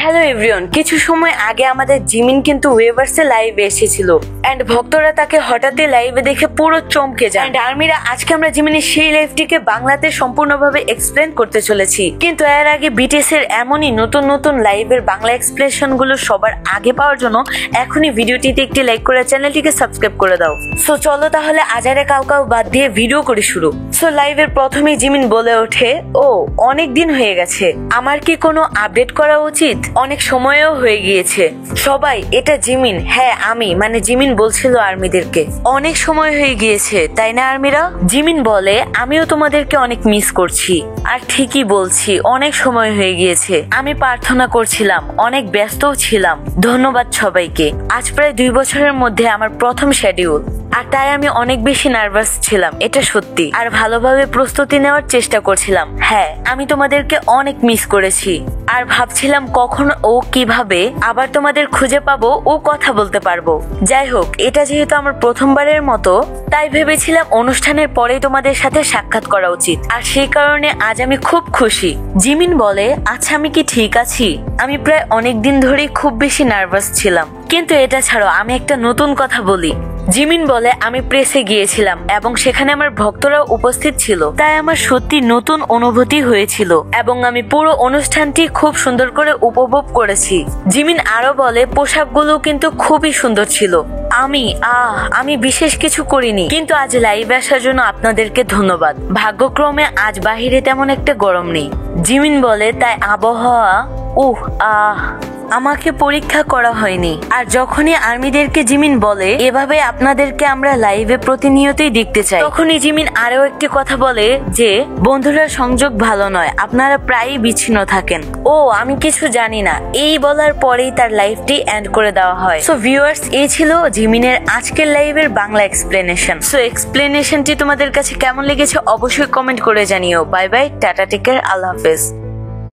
Hello everyone, কিছু সময় আগে আমাদের জিমিন কিন্তু ওয়েভার্সে লাইভে এসেছিল এন্ড ভক্তরা তাকে হঠাৎই লাইভে দেখে পুরো চমকে যায়। এন্ড আর্মিরা, আজকে আমরা জিমিনের সেই লাইভটিকে বাংলাতে সম্পূর্ণভাবে এক্সপ্লেন করতে চলেছি। কিন্তু এর আগে বিটিএস এর এমনই নতুন নতুন লাইভের বাংলা এক্সপ্লেনেশন গুলো সবার আগে পাওয়ার জন্য এখনই ভিডিওটিতে একটি লাইক করে চ্যানেলটিকে সাবস্ক্রাইব করে দাও। সো চলো তাহলে আজারে কাউ কাউ বাদ দিয়ে ভিডিও করে শুরু। সো লাইভের প্রথমেই জিমিন বলে ওঠে, ও অনেক দিন হয়ে গেছে, আমার কি কোনো আপডেট করা উচিত? অনেক সময়ও হয়ে গিয়েছে। সবাই, এটা জিমিন। হ্যাঁ আমি, মানে জিমিন বলছিল আর্মিদেরকে অনেক সময় হয়ে গিয়েছে, তাই না আর্মিরা? জিমিন বলে, আমিও তোমাদেরকে অনেক মিস করছি। আর ঠিকই বলছি, অনেক সময় হয়ে গিয়েছে। আমি প্রার্থনা করছিলাম, অনেক ব্যস্তও ছিলাম। ধন্যবাদ সবাইকে। আজ প্রায় 2 বছরের মধ্যে আমার প্রথম শিডিউল, আর তাই আমি অনেক বেশি নার্ভাস ছিলাম, এটা সত্যি। আর ভালোভাবে প্রস্তুতি নেওয়ার চেষ্টা করছিলাম। হ্যাঁ, আমি তোমাদেরকে অনেক মিস করেছি আর ভাবছিলাম কখন ও কিভাবে আবার তোমাদের খুঁজে পাবো ও কথা বলতে পারবো। যাই হোক, এটা যেহেতু আমার প্রথমবারের মতো, তাই ভেবেছিলাম অনুষ্ঠানের পরেই তোমাদের সাথে সাক্ষাৎ করা উচিত, আর সেই কারণে আজ আমি খুব খুশি। জিমিন বলে, আচ্ছা আমি কি ঠিক আছি? আমি প্রায় অনেক দিন ধরেই খুব বেশি নার্ভাস ছিলাম। কিন্তু এটা ছাড়ো, আমি একটা নতুন কথা বলি। জিমিন বলে, আমি প্রেসে গিয়েছিলাম এবং সেখানে আমার ভক্তরাও উপস্থিত ছিল, তাই আমার সত্যি নতুন অনুভূতি হয়েছিল এবং আমি পুরো অনুষ্ঠানটি খুব সুন্দর করে উপভোগ করেছি। জিমিন আরো বলে, পোশাকগুলো কিন্তু খুবই সুন্দর ছিল। আমি বিশেষ কিছু করিনি, কিন্তু আজ লাইভে আসার জন্য আপনাদেরকে ধন্যবাদ। ভাগ্যক্রমে আজ বাহিরে তেমন একটা গরম নেই। জিমিন বলে, তাই আবহাওয়া আমাকে পরীক্ষা করা হয়নি। আর যখনই আর্মিদেরকে জিমিন বলে, এভাবে আপনাদেরকে আমরা লাইভে প্রতিনিয়তই দেখতে চাই, তখনই জিমিন আরো একটি কথা বলে যে বন্ধুরা সংযোগ ভালো নয়, আপনারা প্রায়ই বিচ্ছিন্ন থাকেন। আমি কিছু জানি না, এই বলার পরেই তার লাইভটি এন্ড করে দেওয়া হয়। সো ভিউয়ার্স, এই ছিল জিমিনের আজকের লাইভের বাংলা এক্সপ্লেনেশন। সো এক্সপ্লেনেশনটি তোমাদের কাছে কেমন লেগেছে অবশ্যই কমেন্ট করে জানিও। Bye bye, tata, take care, আল্লাহ হাফেজ।